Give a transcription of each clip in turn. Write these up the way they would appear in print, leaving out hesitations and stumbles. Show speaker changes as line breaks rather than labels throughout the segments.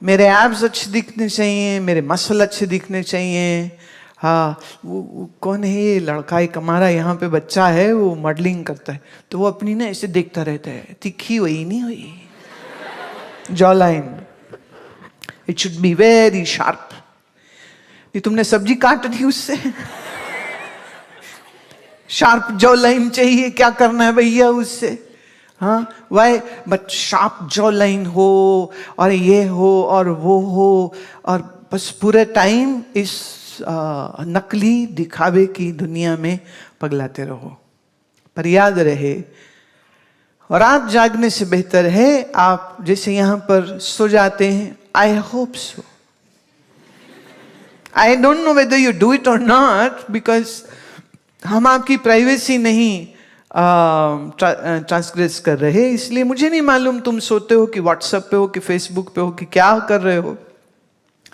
मेरे एब्स अच्छे दिखने चाहिए, मेरे मसल अच्छे दिखने चाहिए। हाँ, वो कौन है ये लड़का, एक हमारा यहाँ पे बच्चा है, वो मॉडलिंग करता है, तो वो अपनी ना ऐसे देखता रहता है, तीखी हुई नहीं हुई jaw line, it should be very sharp. ये तुमने सब्जी काट दी उससे शार्प जॉ लाइन चाहिए, क्या करना है भैया उससे? हाँ, why but sharp jaw line हो और ये हो और वो हो, और बस पूरे टाइम इस नकली दिखावे की दुनिया में पगलाते रहो। पर याद रहे, रात जागने से बेहतर है आप जैसे यहां पर सो जाते हैं, I hope so, I don't know whether you do it और नॉट, बिकॉज हम आपकी प्राइवेसी नहीं ट्रांसग्रेस कर रहे, इसलिए मुझे नहीं मालूम तुम सोते हो कि व्हाट्सएप पे हो कि फेसबुक पे हो कि क्या कर रहे हो।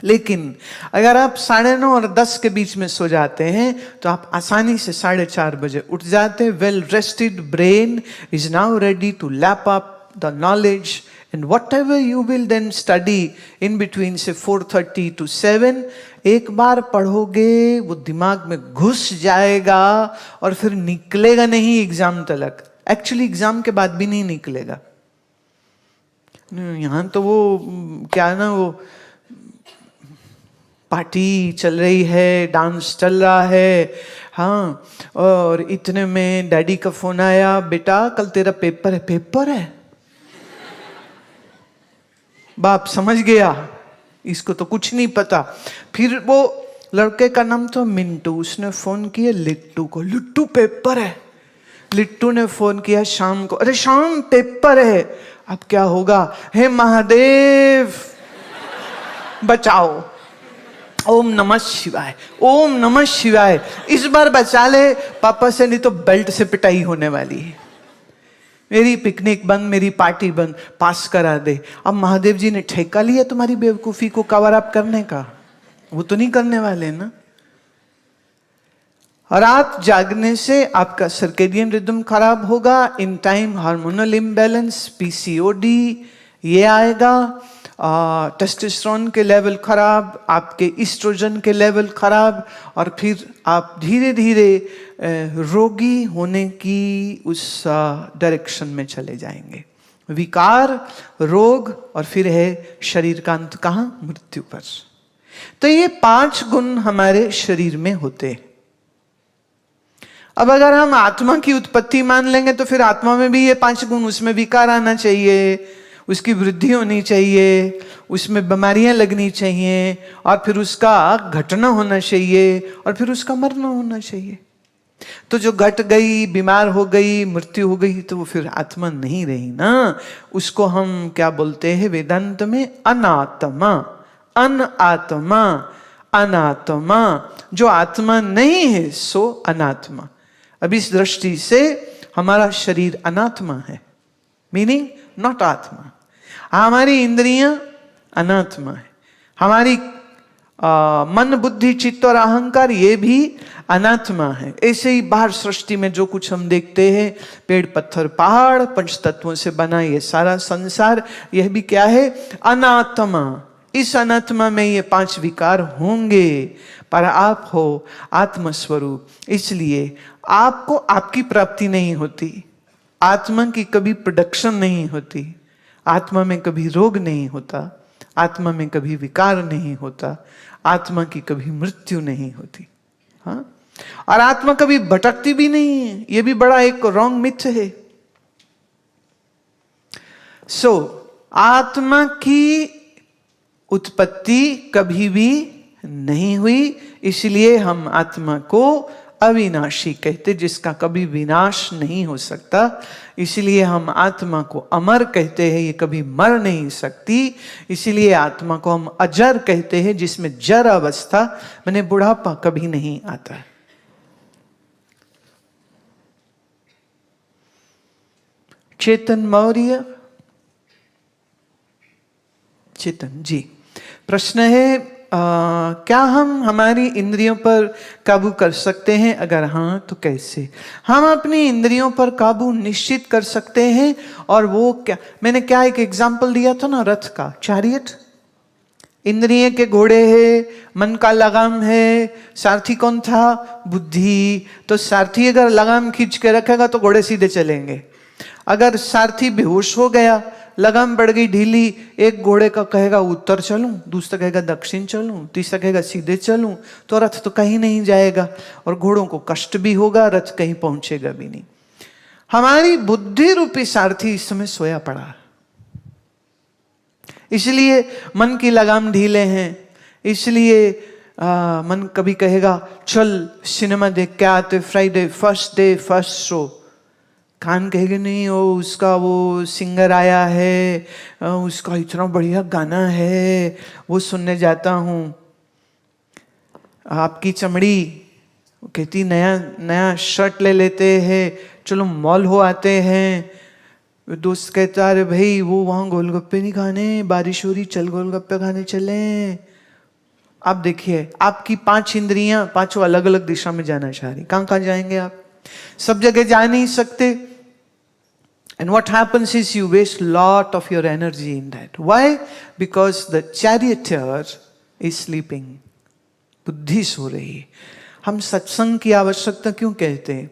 लेकिन अगर आप 9:30 और 10 के बीच में सो जाते हैं तो आप आसानी से 4:30 बजे उठ जाते हैं। Well rested brain is now ready to lap up the knowledge and whatever you will then study in between say 4:30 to 7, एक बार पढ़ोगे वो दिमाग में घुस जाएगा और फिर निकलेगा नहीं एग्जाम तक। एक्चुअली एग्जाम के बाद भी नहीं निकलेगा। यहां तो वो क्या ना, वो पार्टी चल रही है, डांस चल रहा है, हाँ, और इतने में डैडी का फोन आया, बेटा कल तेरा पेपर है। पेपर है? बाप समझ गया, इसको तो कुछ नहीं पता। फिर वो लड़के का नाम था मिंटू, उसने फोन किया लिट्टू को, लिट्टू पेपर है। लिट्टू ने फोन किया शाम को, अरे शाम पेपर है। अब क्या होगा? हे महादेव बचाओ, ओम नमः शिवाय, ओम नमः शिवाय, इस बार बचा ले पापा से, नहीं तो बेल्ट से पिटाई होने वाली है। मेरी पिकनिक बंद, मेरी पार्टी बंद, पास करा दे। अब महादेव जी ने ठेका लिया तुम्हारी बेवकूफी को कवर अप करने का, वो तो नहीं करने वाले ना। रात जागने से आपका सर्केडियन रिदम खराब होगा, in time hormonal imbalance, PCOD ये आएगा, टेस्टोस्टेरोन के लेवल खराब, आपके ईस्ट्रोजन के लेवल खराब, और फिर आप धीरे धीरे रोगी होने की उस डायरेक्शन में चले जाएंगे। विकार, रोग, और फिर है शरीर का अंत कहाँ? मृत्यु पर। तो ये 5 गुण हमारे शरीर में होते हैं। अब अगर हम आत्मा की उत्पत्ति मान लेंगे तो फिर आत्मा में भी ये 5 गुण, उसमें विकार आना चाहिए, उसकी वृद्धि होनी चाहिए, उसमें बीमारियां लगनी चाहिए, और फिर उसका घटना होना चाहिए, और फिर उसका मरना होना चाहिए। तो जो घट गई, बीमार हो गई, मृत्यु हो गई, तो वो फिर आत्मा नहीं रही ना। उसको हम क्या बोलते हैं वेदांत में? अनात्मा। अनात्मा, अनात्मा, जो आत्मा नहीं है सो अनात्मा। अब इस दृष्टि से हमारा शरीर अनात्मा है, मीनिंग नॉट आत्मा। हमारी इंद्रियां अनात्मा है, हमारी मन, बुद्धि, चित्त और अहंकार ये भी अनात्मा है। ऐसे ही बाहर सृष्टि में जो कुछ हम देखते हैं, पेड़, पत्थर, पहाड़, पंच तत्वों से बना ये सारा संसार, यह भी क्या है? अनात्मा। इस अनात्मा में ये 5 विकार होंगे, पर आप हो आत्मस्वरूप, इसलिए आपको आपकी प्राप्ति नहीं होती, आत्मा की कभी प्रोडक्शन नहीं होती, आत्मा में कभी रोग नहीं होता, आत्मा में कभी विकार नहीं होता, आत्मा की कभी मृत्यु नहीं होती। हाँ, और आत्मा कभी भटकती भी नहीं है, यह भी बड़ा एक रॉन्ग मिथ है। सो आत्मा की उत्पत्ति कभी भी नहीं हुई, इसलिए हम आत्मा को अविनाशी कहते, जिसका कभी विनाश नहीं हो सकता। इसलिए हम आत्मा को अमर कहते हैं, ये कभी मर नहीं सकती। इसलिए आत्मा को हम अजर कहते हैं, जिसमें जर अवस्था माने बुढ़ापा कभी नहीं आता। चेतन मौर्य, चेतन जी, प्रश्न है क्या हम हमारी इंद्रियों पर काबू कर सकते हैं? अगर हाँ तो कैसे? हम अपनी इंद्रियों पर काबू निश्चित कर सकते हैं, और वो क्या, मैंने क्या एक एग्जाम्पल दिया था ना, रथ का, चैरियट। इंद्रिय के घोड़े है, मन का लगाम है। सारथी कौन था? बुद्धि। तो सारथी अगर लगाम खींच के रखेगा तो घोड़े सीधे चलेंगे। अगर सारथी बेहोश हो गया, लगाम पड़ गई ढीली, एक घोड़े का कहेगा उत्तर चलूं, दूसरा कहेगा दक्षिण चलूं, तीसरा कहेगा सीधे चलूं, तो रथ तो कहीं नहीं जाएगा और घोड़ों को कष्ट भी होगा, रथ कहीं पहुंचेगा भी नहीं। हमारी बुद्धि रूपी सारथी इस समय सोया पड़ा है, इसलिए मन की लगाम ढीले हैं। इसलिए मन कभी कहेगा चल सिनेमा देख के आते, Friday first day first show. कान कहेगा नहीं, वो उसका वो सिंगर आया है, उसका इतना बढ़िया गाना है, वो सुनने जाता हूँ। आपकी चमड़ी कहती नया नया शर्ट ले लेते हैं, चलो मॉल हो आते हैं। दोस्त कहता अरे भाई वो वहाँ गोलगप्पे नहीं खाने, बारिश हो रही, चल गोलगप्पे खाने चलें। आप देखिए आपकी 5 इंद्रियां पांचों अलग अलग दिशा में जाना चाह रही, कहाँ कहाँ जाएंगे आप? सब जगह जा नहीं सकते। And what happens is you waste lot of your energy in that. Why? Because the charioteer is sleeping. बुद्धि सो रही है। हम सत्संग की आवश्यकता क्यों कहते हैं?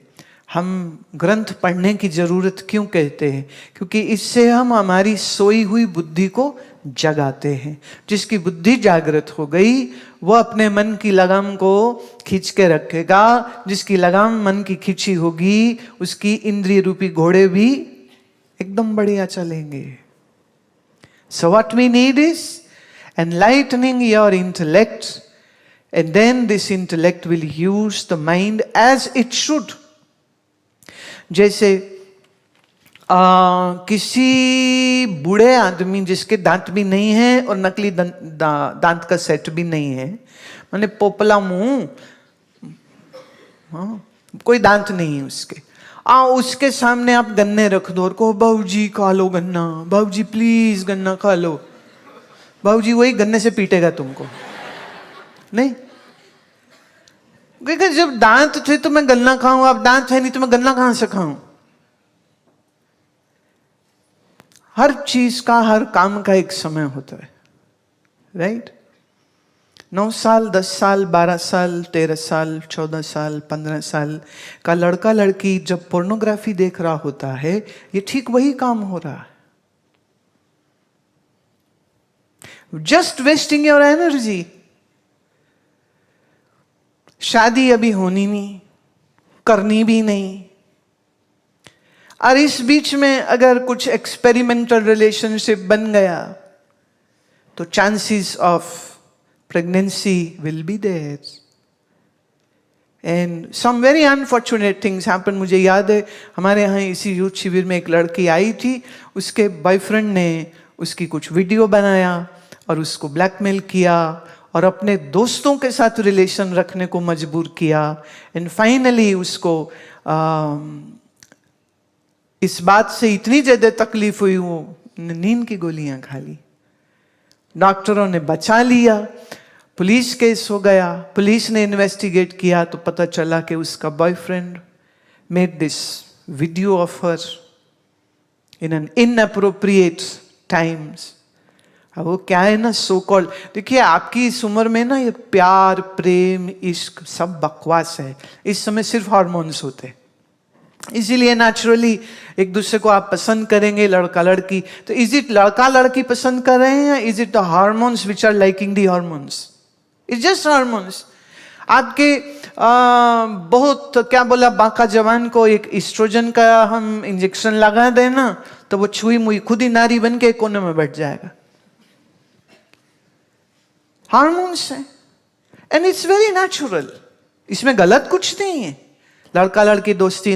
हम ग्रंथ पढ़ने की जरूरत क्यों कहते हैं? क्योंकि इससे हम हमारी सोई हुई बुद्धि को जगाते हैं। जिसकी बुद्धि जागृत हो गई वो अपने मन की लगाम को खींच के रखेगा। जिसकी लगाम मन की खींची होगी उसकी इंद्रिय रूपी घोड़े भी एकदम बढ़िया चलेंगे। So what we need is enlightening your intellect, and then this intellect will use the mind as it should. जैसे किसी बूढ़े आदमी जिसके दांत भी नहीं है और नकली दांत का सेट भी नहीं है, माने पोपला मुंह, कोई दांत नहीं है उसके, उसके सामने आप गन्ने रख दो और कहो बाबूजी खा लो गन्ना, बाबूजी प्लीज गन्ना खा लो, बाबूजी वही गन्ने से पीटेगा तुमको। नहीं, क्योंकि जब दांत थे तो मैं गन्ना खाऊं, अब दांत है नहीं तो मैं गन्ना कहां से खाऊं? हर चीज का, हर काम का एक समय होता है, राइट? 9 साल, 10 साल, 12 साल, 13 साल, 14 साल, 15 साल का लड़का लड़की जब पोर्नोग्राफी देख रहा होता है, ये ठीक वही काम हो रहा है। Just wasting your energy. शादी अभी होनी नहीं, करनी भी नहीं, और इस बीच में अगर कुछ एक्सपेरिमेंटल रिलेशनशिप बन गया तो chances of pregnancy will be there, and some very unfortunate things happen. मुझे याद है हमारे यहाँ इसी यूथ शिविर में एक लड़की आई थी, उसके बॉयफ्रेंड ने उसकी कुछ वीडियो बनाया और उसको ब्लैकमेल किया और अपने दोस्तों के साथ रिलेशन रखने को मजबूर किया, एंड फाइनली उसको इस बात से इतनी ज्यादा तकलीफ हुई वो नींद की गोलियां खा ली। डॉक्टरों ने बचा लिया, पुलिस केस हो गया, पुलिस ने इन्वेस्टिगेट किया तो पता चला कि उसका boyfriend made this video of her in an inappropriate times. अब वो क्या है ना, सो कॉल्ड, देखिए आपकी इस उम्र में ना ये प्यार, प्रेम, इश्क सब बकवास है। इस समय सिर्फ हार्मोन्स होते हैं, इसीलिए नेचुरली एक दूसरे को आप पसंद करेंगे, लड़का लड़की। तो इज इट लड़का लड़की पसंद कर रहे हैं या is it the hormones which are liking the hormones? It's just hormones. आपके बहुत क्या बोला, बाका जवान को एक एस्ट्रोजन का हम इंजेक्शन लगा देना तो वो छुई मुई खुद ही नारी बन के कोने में बैठ जाएगा। हार्मोन्स है एंड इट्स वेरी नेचुरल, इसमें गलत कुछ नहीं है। लड़का लड़की दोस्ती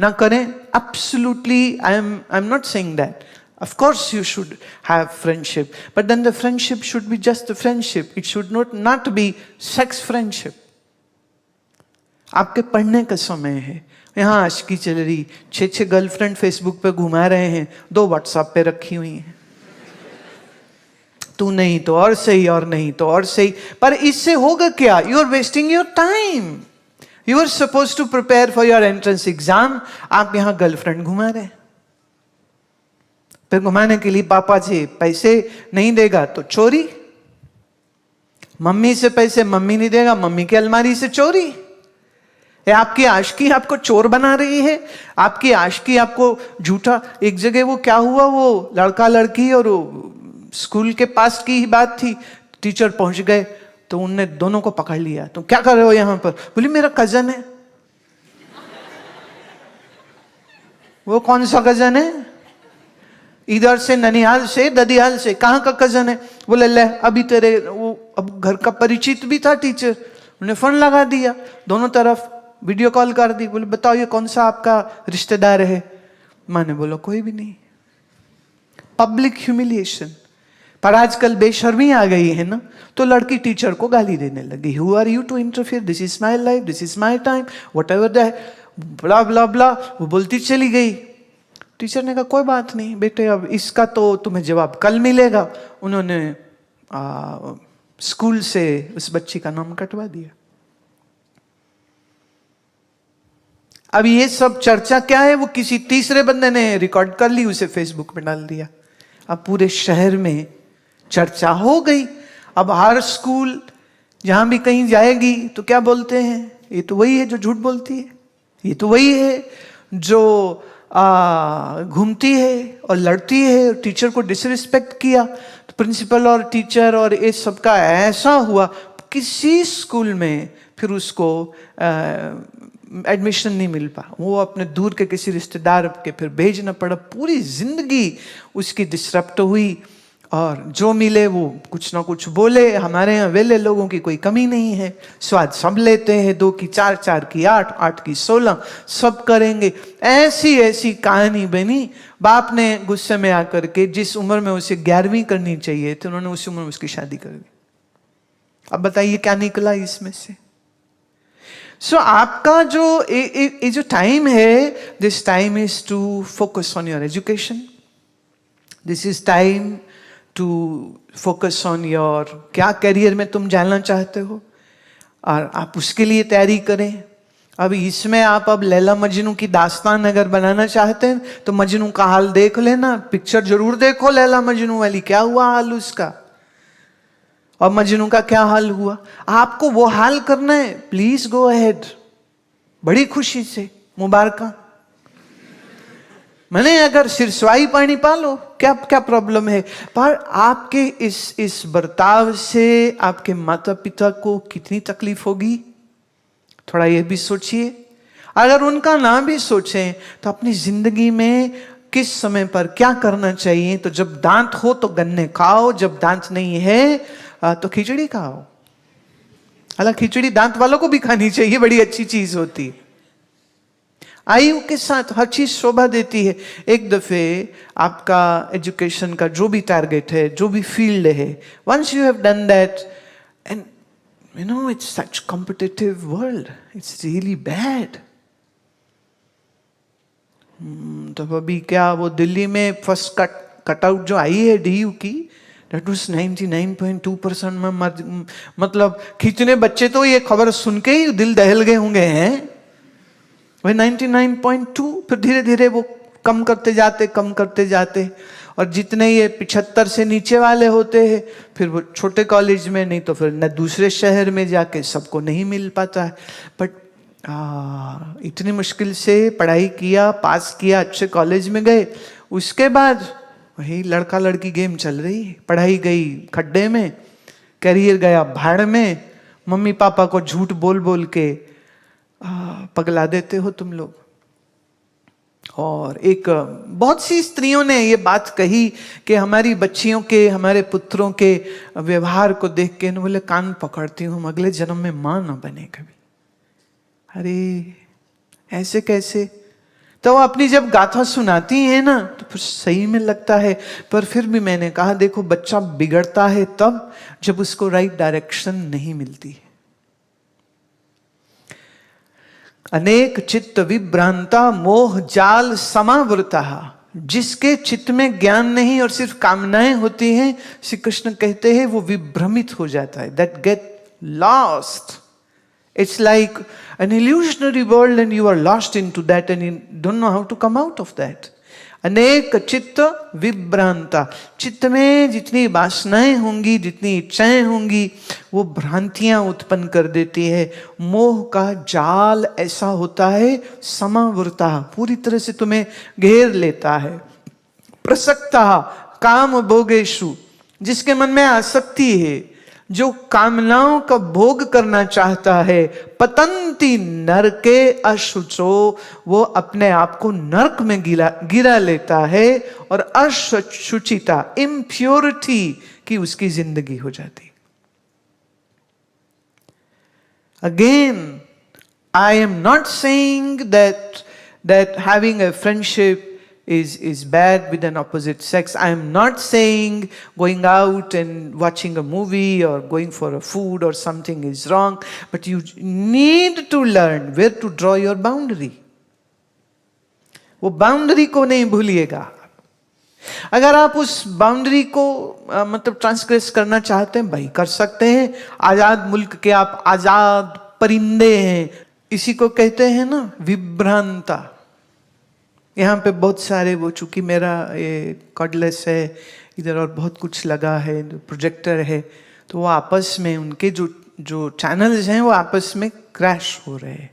ना करें, absolutely, I am not saying that. Of course you should have friendship, but then the friendship should be just a friendship. It should not be sex friendship. आपके पढ़ने का समय है, यहाँ आशिकी चल रही, 6 गर्लफ्रेंड फेसबुक पे घुमा रहे हैं, 2 व्हाट्सएप पे रखी हुई हैं, तू नहीं तो और सही और नहीं तो और सही। पर इससे होगा क्या? You are wasting your time. You are supposed to prepare for your entrance exam. आप यहाँ गर्लफ्रेंड घुमा रहे हैं, फिर घुमाने के लिए पापा जी पैसे नहीं देगा तो चोरी। मम्मी से पैसे मम्मी नहीं देगा, मम्मी की अलमारी से चोरी। ये आपकी आशिकी आपको चोर बना रही है, आपकी आशिकी आपको झूठा। एक जगह वो क्या हुआ, वो लड़का लड़की और वो स्कूल के पास की ही बात थी, टीचर पहुंच गए तो उनने दोनों को पकड़ लिया। तुम क्या कर रहे हो यहाँ पर? बोली मेरा कजन है। वो कौन सा कजन है? इधर से ननिहाल से ददियाल से। कहाँ का कजन है? बोले ले अभी तेरे वो अब घर का परिचित भी था टीचर, उन्हें फोन लगा दिया, दोनों तरफ वीडियो कॉल कर दी। बोले बताओ ये कौन सा आपका रिश्तेदार है? माँ ने बोला कोई भी नहीं। Public humiliation. पर आजकल बेशर्मी आ गई है ना, तो लड़की टीचर को गाली देने लगी। Who are you to interfere, this is my life, this is my time, whatever that, blah blah blah. वो बोलती चली गई। टीचर ने कहा कोई बात नहीं बेटे, अब इसका तो तुम्हें जवाब कल मिलेगा। उन्होंने स्कूल से उस बच्ची का नाम कटवा दिया। अब ये सब चर्चा क्या है, वो किसी तीसरे बंदे ने रिकॉर्ड कर ली, उसे फेसबुक पे डाल दिया। अब पूरे शहर में चर्चा हो गई। अब हर स्कूल जहां भी कहीं जाएगी तो क्या बोलते हैं, ये तो वही है जो झूठ बोलती है, ये तो वही है जो घूमती है और लड़ती है और टीचर को डिसरिस्पेक्ट किया। तो प्रिंसिपल और टीचर और ये सबका ऐसा हुआ, किसी स्कूल में फिर उसको एडमिशन नहीं मिल पा। वो अपने दूर के किसी रिश्तेदार के फिर भेजना पड़ा। पूरी जिंदगी उसकी डिसरप्ट हुई और जो मिले वो कुछ ना कुछ बोले। हमारे यहाँ वेले लोगों की कोई कमी नहीं है, स्वाद सब लेते हैं, 2 की 4, 4 की 8, 8 की 16, सब करेंगे। ऐसी ऐसी कहानी बनी। बाप ने गुस्से में आकर के जिस उम्र में उसे 11वीं करनी चाहिए थी, उन्होंने उसी उम्र में उसकी शादी कर दी। अब बताइए क्या निकला इसमें से? सो आपका जो ये जो टाइम है, this time is to focus on your education. This is time to focus on your, क्या करियर में तुम जानना चाहते हो और आप उसके लिए तैयारी करें। अब इसमें आप अब लैला मजनू की दास्तान अगर बनाना चाहते हैं तो मजनू का हाल देख लेना, पिक्चर जरूर देखो लैला मजनू वाली, क्या हुआ हाल उसका और मजनू का क्या हाल हुआ। आपको वो हाल करना है, प्लीज गो अहेड, बड़ी खुशी से, मुबारका। मैंने अगर सिरस्वाई पानी पालो, क्या क्या प्रॉब्लम है। पर आपके इस बर्ताव से आपके माता पिता को कितनी तकलीफ होगी, थोड़ा ये भी सोचिए। अगर उनका ना भी सोचें तो अपनी जिंदगी में किस समय पर क्या करना चाहिए। तो जब दांत हो तो गन्ने खाओ, जब दांत नहीं है तो खिचड़ी खाओ। हालांकि खिचड़ी दांत वालों को भी खानी चाहिए, बड़ी अच्छी चीज होती है। आयु के साथ हर चीज शोभा देती है। एक दफे आपका एजुकेशन का जो भी टारगेट है, जो भी फील्ड है, once you have done that, and you know it's such competitive world, it's really bad. तो अभी क्या वो दिल्ली में फर्स्ट कटआउट जो आई है DU की, that was 99.2% में, मतलब कितने बच्चे तो ये खबर सुन के ही दिल दहल गए होंगे हैं। वही 99.2, फिर धीरे धीरे वो कम करते जाते और जितने ये 75 से नीचे वाले होते हैं फिर वो छोटे कॉलेज में, नहीं तो फिर न दूसरे शहर में जाके, सबको नहीं मिल पाता है। बट इतनी मुश्किल से पढ़ाई किया, पास किया, अच्छे कॉलेज में गए, उसके बाद वही लड़का लड़की गेम चल रही है। पढ़ाई गई खड्डे में, करियर गया भाड़ में, मम्मी पापा को झूठ बोल बोल के पगला देते हो तुम लोग। और एक बहुत सी स्त्रियों ने ये बात कही कि हमारी बच्चियों के, हमारे पुत्रों के व्यवहार को देख के बोले कान पकड़ती हूँ, हम अगले जन्म में मां ना बने कभी। अरे ऐसे कैसे? तो वो अपनी जब गाथा सुनाती है ना तो फिर सही में लगता है। पर फिर भी मैंने कहा देखो, बच्चा बिगड़ता है तब जब उसको राइट डायरेक्शन नहीं मिलती है। अनेक चित्त विभ्रांता मोह जाल समावृता, जिसके चित्त में ज्ञान नहीं और सिर्फ कामनाएं होती हैं, श्री कृष्ण कहते हैं वो विभ्रमित हो जाता है, that get lost. It's like an illusionary world and you are lost into that and you don't know how to come out of that. अनेक चित्त विभ्रांता, चित्त में जितनी वासनाएं होंगी, जितनी इच्छाएं होंगी, वो भ्रांतियां उत्पन्न कर देती है। मोह का जाल ऐसा होता है, समावृता, पूरी तरह से तुम्हें घेर लेता है। प्रसक्ता काम भोगेषु, जिसके मन में आसक्ति है, जो कामनाओं का भोग करना चाहता है, पतंती नरके अशुचो, वो अपने आप को नरक में गिरा लेता है, और अशुचिता, इम्प्योरिटी की उसकी जिंदगी हो जाती। Again, I am not saying that having a friendship is bad with an opposite sex. I am not saying going out and watching a movie or going for a food or something is wrong, but you need to learn where to draw your boundary. वो boundary को नहीं भूलिएगा। अगर आप उस boundary को मतलब transgress करना चाहते हैं, भाई कर सकते हैं। आजाद मुल्क के आप आजाद परिंदे हैं, इसी को कहते हैं ना विभ्रांता। यहाँ पे बहुत सारे, वो चूंकि मेरा ये कॉर्डलेस है इधर और बहुत कुछ लगा है, प्रोजेक्टर है, तो वो आपस में उनके जो चैनल्स हैं वो आपस में क्रैश हो रहे हैं।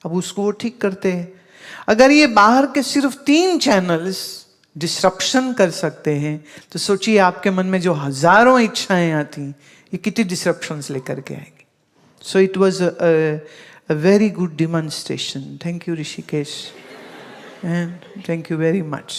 अब उसको वो ठीक करते हैं। अगर ये बाहर के सिर्फ 3 चैनल्स डिसरप्शन कर सकते हैं, तो सोचिए आपके मन में जो हजारों इच्छाएं आती, ये कितनी डिसरप्शंस लेकर के आएंगी। So it was a very good demonstration. Thank you Rishikesh, and thank you very much.